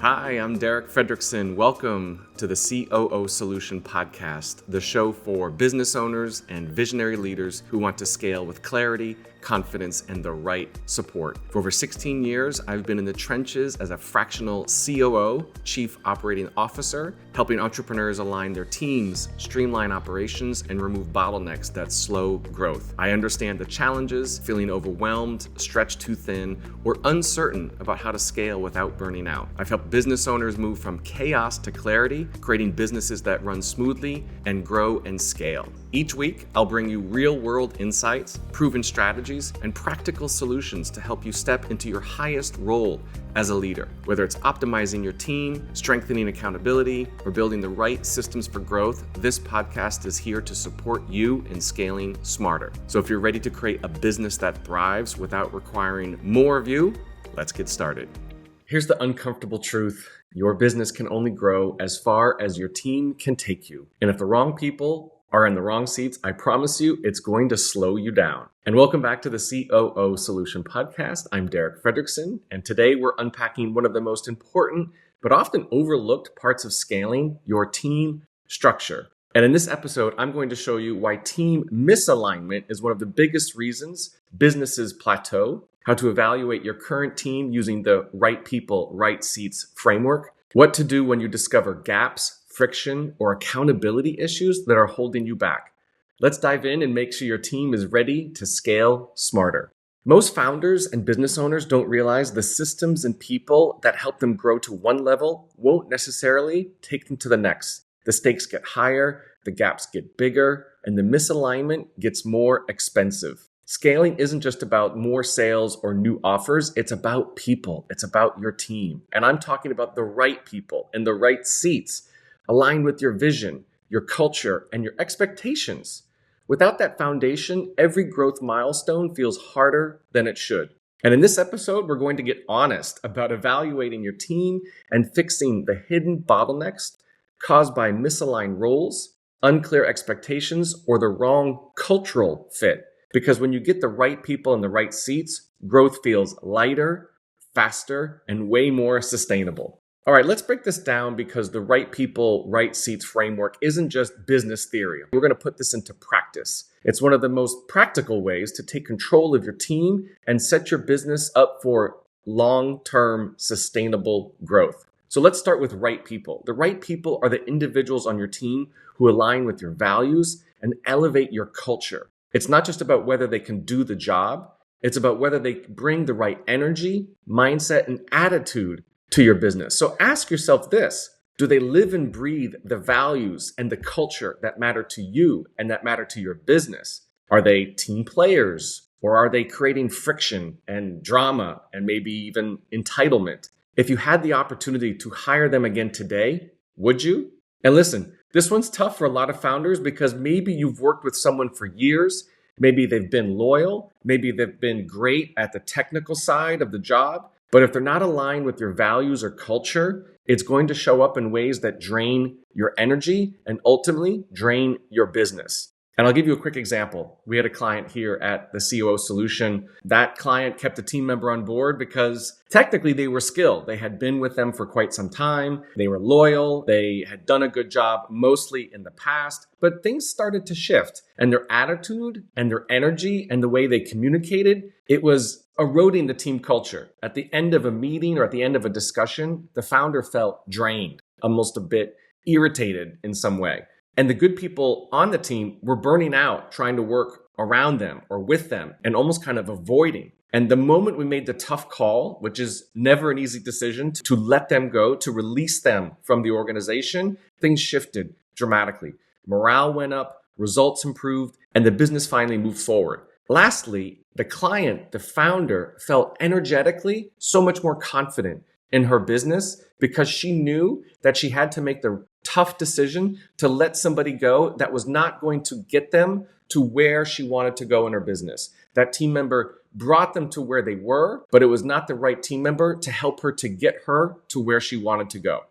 Hi, I'm Derek Fredrickson. Welcome to the COO Solution Podcast, the show for business owners and visionary leaders who want to scale with clarity, confidence, and the right support. For over 16 years, I've been in the trenches as a fractional COO, Chief Operating Officer, helping entrepreneurs align their teams, streamline operations, and remove bottlenecks that slow growth. I understand the challenges, feeling overwhelmed, stretched too thin, or uncertain about how to scale without burning out. I've helped business owners move from chaos to clarity, creating businesses that run smoothly and grow and scale. Each week, I'll bring you real-world insights, proven strategies, and practical solutions to help you step into your highest role as a leader. Whether it's optimizing your team, strengthening accountability, or building the right systems for growth, this podcast is here to support you in scaling smarter. So if you're ready to create a business that thrives without requiring more of you, let's get started. Here's the uncomfortable truth. Your business can only grow as far as your team can take you. And if the wrong people are in the wrong seats, I promise you it's going to slow you down. And welcome back to the COO Solution Podcast. I'm Derek Fredrickson, and today we're unpacking one of the most important but often overlooked parts of scaling, your team structure. And in this episode, I'm going to show you why team misalignment is one of the biggest reasons businesses plateau, how to evaluate your current team using the right people, right seats framework, what to do when you discover gaps, friction, or accountability issues that are holding you back. Let's dive in and make sure your team is ready to scale smarter. Most founders and business owners don't realize the systems and people that help them grow to one level won't necessarily take them to the next. The stakes get higher, the gaps get bigger, and the misalignment gets more expensive. Scaling isn't just about more sales or new offers. It's about people. It's about your team. And I'm talking about the right people in the right seats, aligned with your vision, your culture, and your expectations. Without that foundation, every growth milestone feels harder than it should. And in this episode, we're going to get honest about evaluating your team and fixing the hidden bottlenecks caused by misaligned roles, unclear expectations, or the wrong cultural fit. Because when you get the right people in the right seats, growth feels lighter, faster, and way more sustainable. All right, let's break this down because the right people, right seats framework isn't just business theory. We're going to put this into practice. It's one of the most practical ways to take control of your team and set your business up for long-term sustainable growth. So let's start with right people. The right people are the individuals on your team who align with your values and elevate your culture. It's not just about whether they can do the job. It's about whether they bring the right energy, mindset, and attitude to your business. So ask yourself this: do they live and breathe the values and the culture that matter to you and that matter to your business? Are they team players, or are they creating friction and drama and maybe even entitlement? If you had the opportunity to hire them again today, would you? And listen, this one's tough for a lot of founders because maybe you've worked with someone for years. Maybe they've been loyal. Maybe they've been great at the technical side of the job. But if they're not aligned with your values or culture, it's going to show up in ways that drain your energy and ultimately drain your business. And I'll give you a quick example. We had a client here at the COO Solution. That client kept a team member on board because technically they were skilled. They had been with them for quite some time. They were loyal. They had done a good job mostly in the past, but things started to shift, and their attitude and their energy and the way they communicated, it was eroding the team culture. At the end of a meeting or at the end of a discussion, the founder felt drained, almost a bit irritated in some way. And the good people on the team were burning out, trying to work around them or with them and almost kind of avoiding. And the moment we made the tough call, which is never an easy decision, to let them go, to release them from the organization, things shifted dramatically. Morale went up, results improved, and the business finally moved forward. Lastly, the client, the founder, felt energetically so much more confident in her business because she knew that she had to make the tough decision to let somebody go that was not going to get them to where she wanted to go in her business. That team member brought them to where they were, but it was not the right team member to help her to get her to where she wanted to go.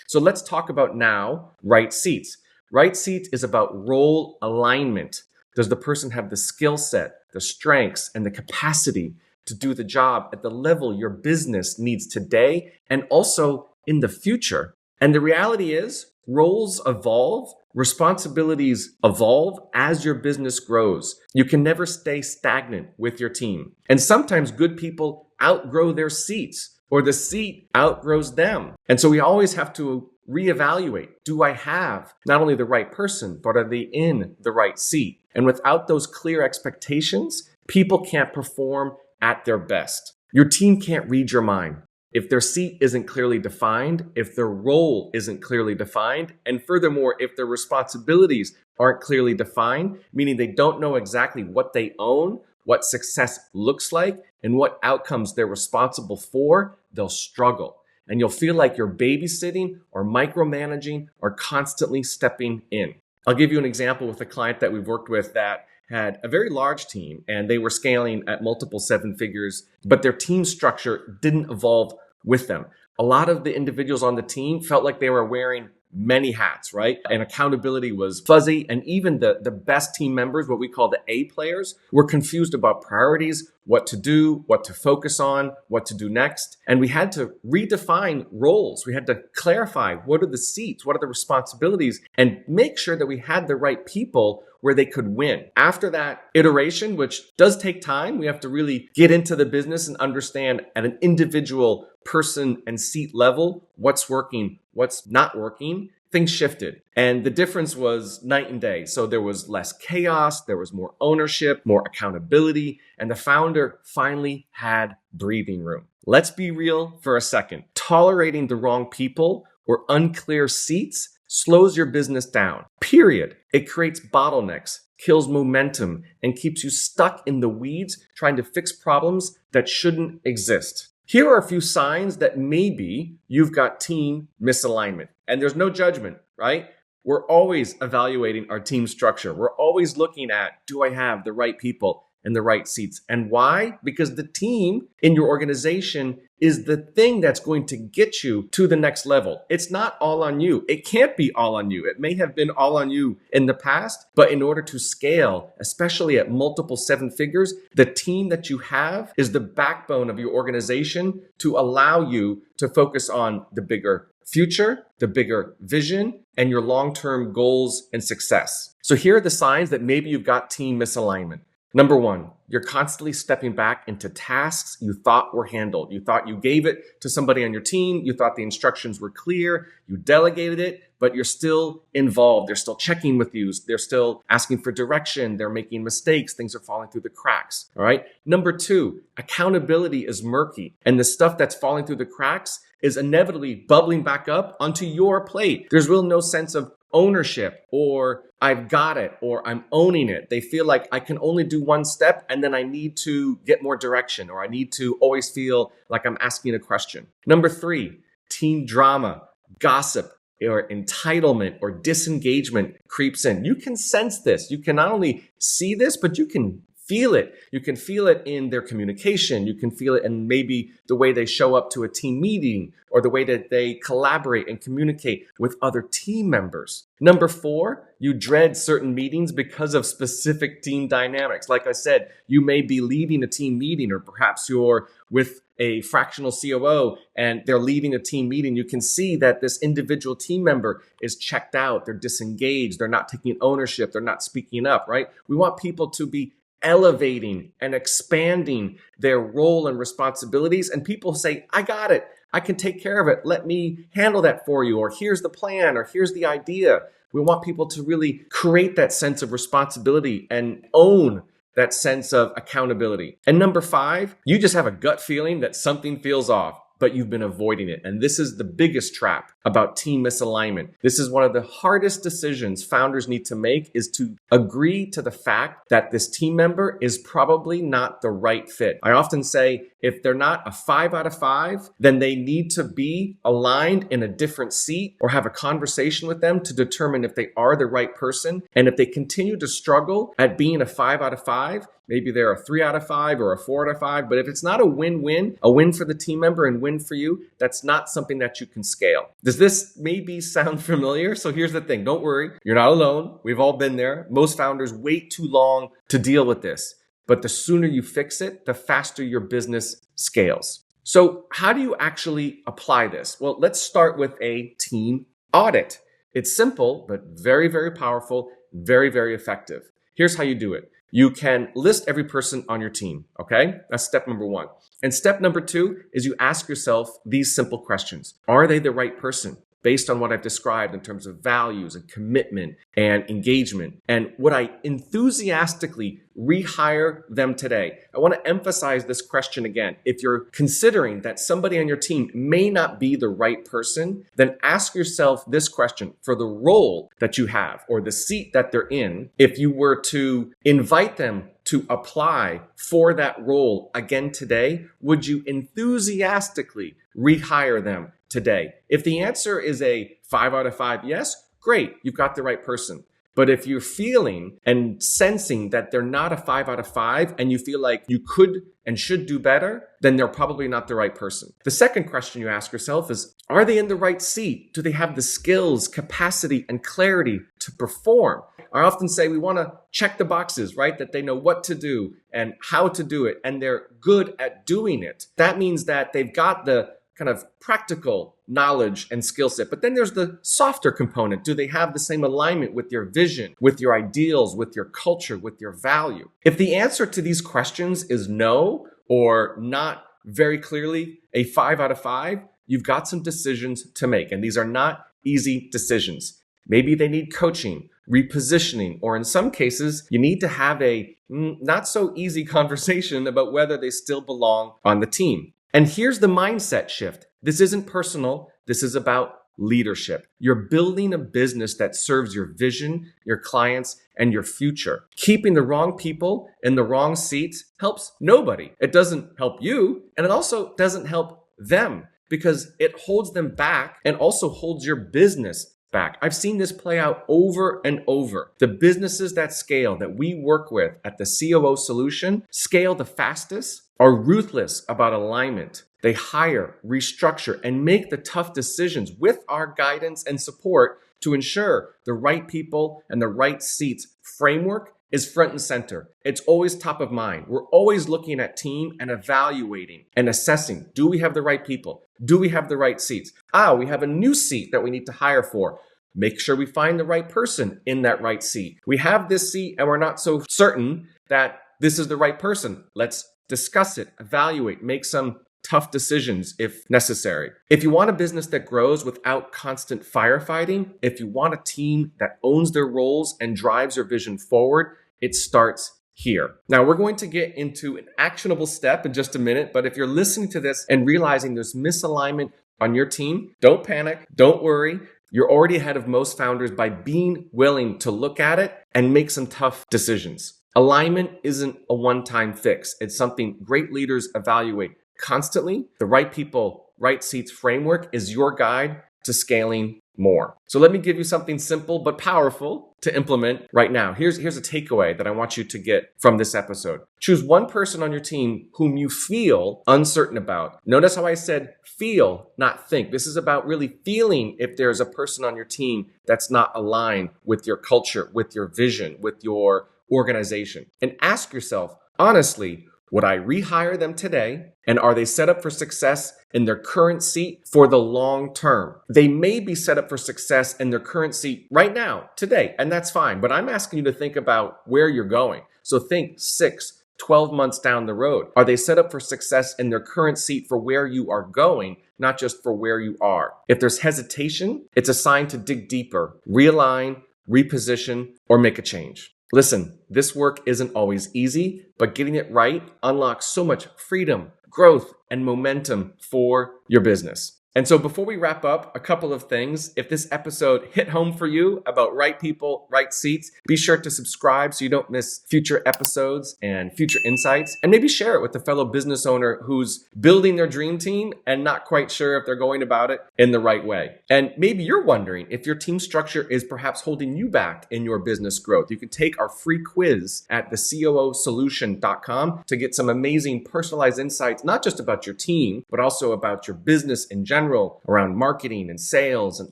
So let's talk about now right seats. Right seats is about role alignment. Does the person have the skill set, the strengths, and the capacity to do the job at the level your business needs today and also in the future. And the reality is roles evolve, responsibilities evolve as your business grows. You can never stay stagnant with your team. And sometimes good people outgrow their seats or the seat outgrows them. And so we always have to reevaluate. Do I have not only the right person, but are they in the right seat? And without those clear expectations, people can't perform at their best. Your team can't read your mind if their seat isn't clearly defined, if their role isn't clearly defined, and furthermore, if their responsibilities aren't clearly defined, meaning they don't know exactly what they own, what success looks like, and what outcomes they're responsible for, they'll struggle. And you'll feel like you're babysitting or micromanaging or constantly stepping in. I'll give you an example with a client that we've worked with that had a very large team and they were scaling at multiple seven figures, but their team structure didn't evolve with them. A lot of the individuals on the team felt like they were wearing many hats, right? And accountability was fuzzy. And even the best team members, what we call the A players, were confused about priorities, what to do, what to focus on, what to do next. And we had to redefine roles. We had to clarify what are the seats, what are the responsibilities, and make sure that we had the right people where they could win. After that iteration, which does take time, we have to really get into the business and understand at an individual person and seat level what's working, what's not working. Things shifted. And the difference was night and day. So there was less chaos, there was more ownership, more accountability, and the founder finally had breathing room. Let's be real for a second. Tolerating the wrong people or unclear seats slows your business down, period. It creates bottlenecks, kills momentum, and keeps you stuck in the weeds trying to fix problems that shouldn't exist. Here are a few signs that maybe you've got team misalignment. And there's no judgment, right? We're always evaluating our team structure. We're always looking at, do I have the right people in the right seats? And why? Because the team in your organization is the thing that's going to get you to the next level. It's not all on you. It can't be all on you. It may have been all on you in the past, but in order to scale, especially at multiple seven figures, the team that you have is the backbone of your organization to allow you to focus on the bigger future, the bigger vision, and your long-term goals and success. So here are the signs that maybe you've got team misalignment. Number one, you're constantly stepping back into tasks you thought were handled. You thought you gave it to somebody on your team. You thought the instructions were clear. You delegated it, but you're still involved. They're still checking with you. They're still asking for direction. They're making mistakes. Things are falling through the cracks. All right. Number two, accountability is murky. And the stuff that's falling through the cracks is inevitably bubbling back up onto your plate. There's really no sense of ownership or I've got it or I'm owning it. They feel like I can only do one step and then I need to get more direction or I need to always feel like I'm asking a question. Number three, team drama, gossip, or entitlement or disengagement creeps in. You can sense this. You can not only see this, but you can feel it. You can feel it in their communication. You can feel it in maybe the way they show up to a team meeting or the way that they collaborate and communicate with other team members. Number four, you dread certain meetings because of specific team dynamics. Like I said, you may be leading a team meeting or perhaps you're with a fractional COO and they're leading a team meeting. You can see that this individual team member is checked out. They're disengaged. They're not taking ownership. They're not speaking up, right? We want people to be elevating and expanding their role and responsibilities. And people say, I got it. I can take care of it. Let me handle that for you. Or here's the plan, or here's the idea. We want people to really create that sense of responsibility and own that sense of accountability. And number five, you just have a gut feeling that something feels off, but you've been avoiding it. And this is the biggest trap about team misalignment. This is one of the hardest decisions founders need to make, is to agree to the fact that this team member is probably not the right fit. I often say, if they're not a 5 out of 5, then they need to be aligned in a different seat or have a conversation with them to determine if they are the right person. And if they continue to struggle at being a 5 out of 5, maybe they're a 3 out of 5 or a 4 out of 5. But if it's not a win-win, a win for the team member and win for you, that's not something that you can scale. Does this maybe sound familiar? So here's the thing. Don't worry. You're not alone. We've all been there. Most founders wait too long to deal with this. But the sooner you fix it, the faster your business scales. So how do you actually apply this? Well, let's start with a team audit. It's simple, but very, very powerful, very, very effective. Here's how you do it. You can list every person on your team, okay? That's step number one. And step number two is you ask yourself these simple questions. Are they the right person? Based on what I've described in terms of values and commitment and engagement, and would I enthusiastically rehire them today? I want to emphasize this question again. If you're considering that somebody on your team may not be the right person, then ask yourself this question. For the role that you have or the seat that they're in, if you were to invite them to apply for that role again today, would you enthusiastically rehire them today? If the answer is a 5 out of 5 yes, great, you've got the right person. But if you're feeling and sensing that they're not a 5 out of 5 and you feel like you could and should do better, then they're probably not the right person. The second question you ask yourself is, are they in the right seat? Do they have the skills, capacity, and clarity to perform? I often say we want to check the boxes, right? That they know what to do and how to do it, and they're good at doing it. That means that they've got the kind of practical knowledge and skill set. But then there's the softer component. Do they have the same alignment with your vision, with your ideals, with your culture, with your value? If the answer to these questions is no, or not very clearly a 5 out of 5, you've got some decisions to make. And these are not easy decisions. Maybe they need coaching, repositioning, or in some cases, you need to have a not so easy conversation about whether they still belong on the team. And here's the mindset shift. This isn't personal. This is about leadership. You're building a business that serves your vision, your clients, and your future. Keeping the wrong people in the wrong seats helps nobody. It doesn't help you, and it also doesn't help them because it holds them back and also holds your business back. I've seen this play out over and over. The businesses that scale that we work with at the COO Solution scale the fastest, are ruthless about alignment. They hire, restructure, and make the tough decisions with our guidance and support to ensure the right people and the right seats framework is front and center. It's always top of mind. We're always looking at team and evaluating and assessing. Do we have the right people? Do we have the right seats? We have a new seat that we need to hire for. Make sure we find the right person in that right seat. We have this seat and we're not so certain that this is the right person. Let's discuss it, evaluate, make some tough decisions if necessary. If you want a business that grows without constant firefighting, if you want a team that owns their roles and drives your vision forward, it starts here. Now, we're going to get into an actionable step in just a minute, but if you're listening to this and realizing there's misalignment on your team, don't panic, don't worry. You're already ahead of most founders by being willing to look at it and make some tough decisions. Alignment isn't a one-time fix. It's something great leaders evaluate constantly. The right people, right seats framework is your guide to scaling more. So let me give you something simple but powerful to implement right now. Here's a takeaway that I want you to get from this episode. Choose one person on your team whom you feel uncertain about. Notice how I said feel, not think. This is about really feeling if there's a person on your team that's not aligned with your culture, with your vision, with your organization. And ask yourself, honestly, would I rehire them today? And are they set up for success in their current seat for the long term? They may be set up for success in their current seat right now, today, and that's fine. But I'm asking you to think about where you're going. So think 6, 12 months down the road. Are they set up for success in their current seat for where you are going, not just for where you are? If there's hesitation, it's a sign to dig deeper, realign, reposition, or make a change. Listen, this work isn't always easy, but getting it right unlocks so much freedom, growth, and momentum for your business. And so before we wrap up, a couple of things. If this episode hit home for you about right people, right seats, be sure to subscribe so you don't miss future episodes and future insights. And maybe share it with a fellow business owner who's building their dream team and not quite sure if they're going about it in the right way. And maybe you're wondering if your team structure is perhaps holding you back in your business growth. You can take our free quiz at the COOsolution.com to get some amazing personalized insights, not just about your team, but also about your business in general, around marketing and sales and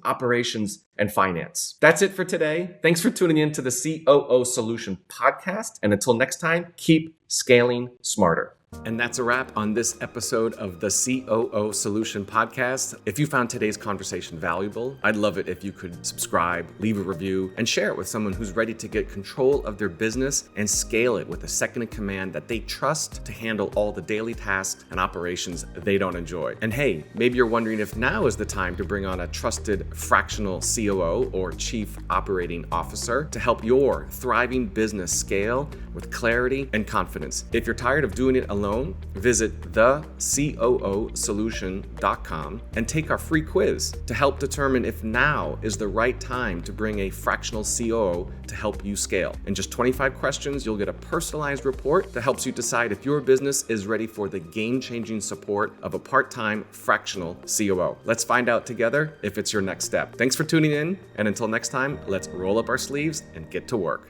operations and finance. That's it for today. Thanks for tuning in to the COO Solution Podcast. And until next time, keep scaling smarter. And that's a wrap on this episode of the COO Solution Podcast. If you found today's conversation valuable, I'd love it if you could subscribe, leave a review, and share it with someone who's ready to get control of their business and scale it with a second in command that they trust to handle all the daily tasks and operations they don't enjoy. And hey, maybe you're wondering if now is the time to bring on a trusted fractional COO or Chief Operating Officer to help your thriving business scale with clarity and confidence. If you're tired of doing it alone, visit thecoosolution.com and take our free quiz to help determine if now is the right time to bring a fractional COO to help you scale. In just 25 questions, you'll get a personalized report that helps you decide if your business is ready for the game-changing support of a part-time fractional COO. Let's find out together if it's your next step. Thanks for tuning in, and until next time, let's roll up our sleeves and get to work.